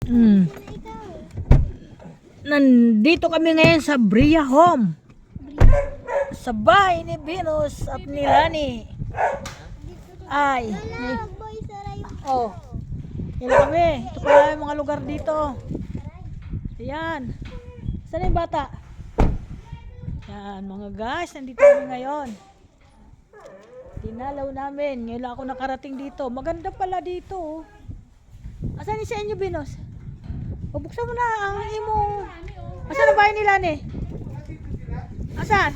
Mm. Nandito kami ngayon sa Bria Home. Sa bahay ni Venus at ni Lani. Ay. Oh. Yan kami. Ito pala yung mga lugar dito. Ayan. Saan yung bata? Yan mga guys. Nandito kami ngayon. Dinalaw namin. Ngayon lang ako nakarating dito. Maganda pala dito. Asan yung sa inyo, Venus? Buksan mo na ang imong... Asan ang bahay ni Lani? Asan?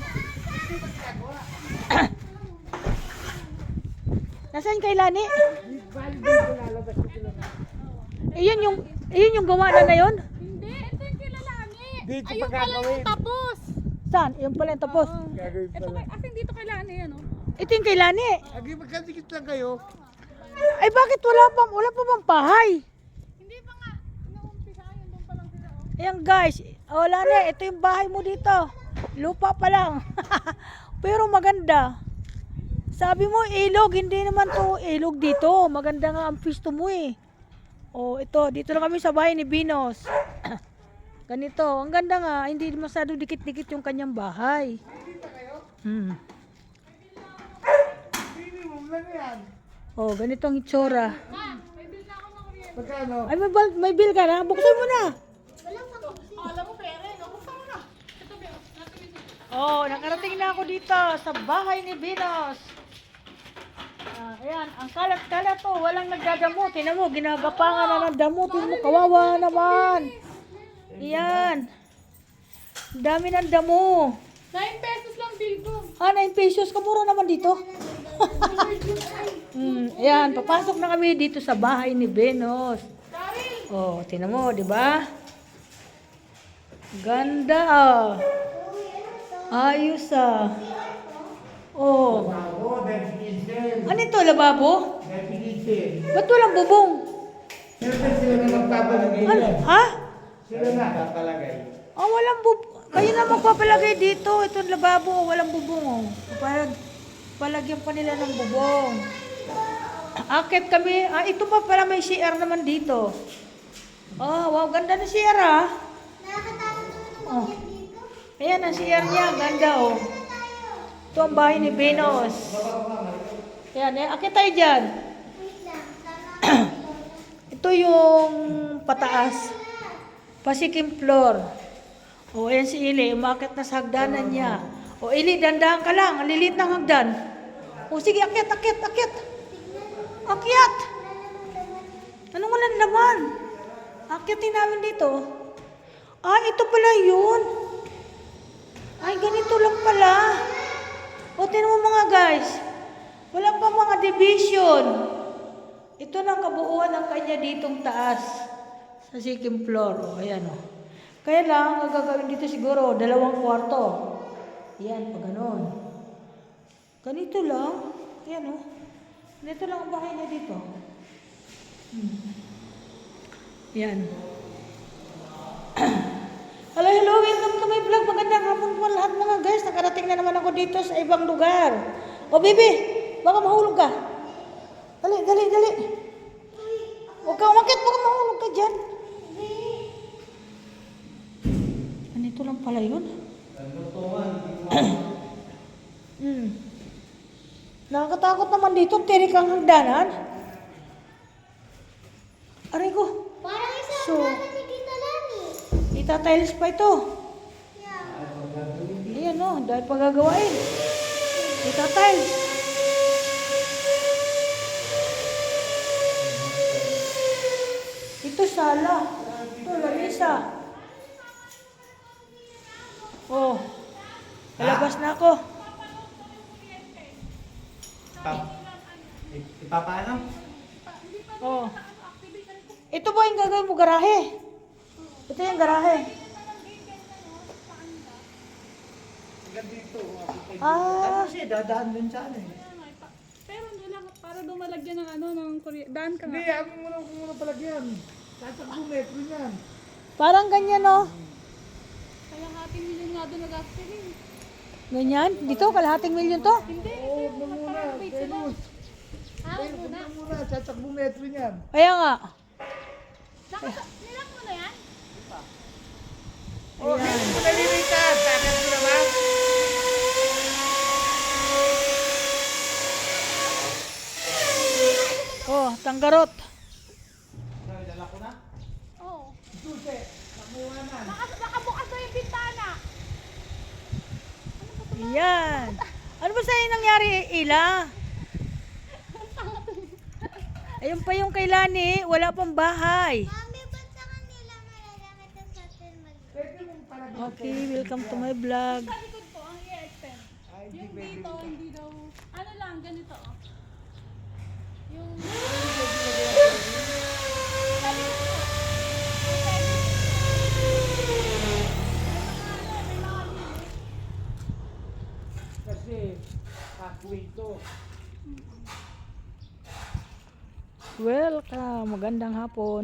Nasaan kay Lani? Iyon yung gawa na yun? Hindi, ito yung kilalani. Dito Ayun pala yung tapos. Saan? Yung pala yung tapos. Ito kay, asin dito kay Lani, ano? Ito yung kay Lani. Agi magkadikit lang kayo. Ay bakit wala pa bang bahay? Hindi pa nga. Inuumpisa yun, doon pa lang sila. Oh. Ayan guys. Oh Lani, ito yung bahay mo dito. Lupa pa lang. Pero maganda. Sabi mo ilog, hindi naman to ilog dito. Maganda nga ang pisto mo eh. Oh, ito, dito lang kami sa bahay ni Venus. Ganito, ang ganda nga, hindi masyado dikit-dikit yung kanyang bahay. Minimum lang yan. Oh, ganitong itsura. May bill na ako ng kuryente. Magkano? Ay, may bill ka na? Buksan mo na. Alam mo, pere, no? Buksan mo na. Ito, Bel. Oh, nakarating na ako dito sa bahay ni Venus. Ayan, ang kalat-kalat to, walang nagdadamo. Tingnan mo, ginagapangan na ng damo. Tingnan mo, kawawa naman. Ayan. Dami ng damo. 9 pesos lang bill ko. 9 pesos, kamura naman dito. Ayan, papasok na kami dito sa bahay ni Venus. Oh, tingnan mo, di ba? Ganda ah. Ayos ah. Oh. Ako, that's kitchen. Ano ito, lababo? That's kitchen. Ba't walang bubong? Siyempre sila na magpapalagay Ano? yan. Ha? Sila na magpapalagay. Oh, walang bubong. Kayo na magpapalagay dito. Itong lababo, walang bubong. Oh. Palagyan pa nila ng bubong. Akit kami. Ito pa pala may CR naman dito. Oh, wow, ganda na CR ah. Oh. Ayan ang CR niya, ganda oh. Ito ang bahay ni Venus. Ayan, akit tayo dyan. Ito yung pataas. Pasikim floor. O, ayan si Ili. Umakit na sa hagdanan niya. O, Ili, dandahan ka lang. Ang lilit ng hagdan. O, sige, akit. Akyat! Anong walang laman? Akyatin namin dito. Ito pala yun. Ay, ganito lang pala. O, tinan mo mga guys. Wala pa mga division. Ito na ang kabuuan ng kanya ditong taas. Sa second floor. O, ayan o. Kaya lang, ang gagawin dito siguro, 2 kwarto. Ayan, pag ganon. Ganito lang. Ayan o. Ganito lang ang bahay niya dito. Ayan. Hello, welcome to my vlog. Magandang hapon po lahat mga guys. Nakarating na naman ako dito sa ibang lugar. O, baby, baka mahulog ka. Dali. Huwag kang umakit, baka mahulog ka dyan. Anito lang pala yun. Nakakatakot naman dito. Tirik ang hagdanan. Aray ko. Parang isa So, nakikita lang eh. itatiles pa ito. Ayan o, dahil pagagawain. Itatiles. Ito sala. Ito lamisa. Oh. Kalabas na ako. Ipapaano? Oh. Ito ba yung gagawin mo garahe? Ito yung garahe. Dito. Ah. Kasi dadaan dun sa ano eh. Pero hindi lang, para dumalagyan ng ano, ng kuryente. Daan ka Hindi, nga. amin muna palagyan. Tatakbo metro yan. Parang ganyan oh. Kaya hating milyon nga doon nag-astin eh. Ganyan. Dito, kalahating milyon to. Hindi, Oo, huwag mo muna. Tenus. Ah, Huwag mo muna. Tatakbo metro yan. Kaya nga. nila Oh, Ayan. hindi mo nalilikas. Sakit mo naman. Oh, tanggarot. Dala ko na. Oo. Susi. Nakuhanan. Baka bukas na yung bintana. Yan. Ano ba sa'yo nangyari, Ila? Ayun pa yung kay Lani, wala pang bahay. Mami, ba't sa kanila malalaki tas sa atin mag... Pwede mong palagyan. Okay, welcome to my vlog. Sa likod ko, ang i-extend. Ay, di Yung pwede. dito, hindi daw, ano lang, ganito oh. Yung, Kasi, pathway to. Welcome, magandang hapon.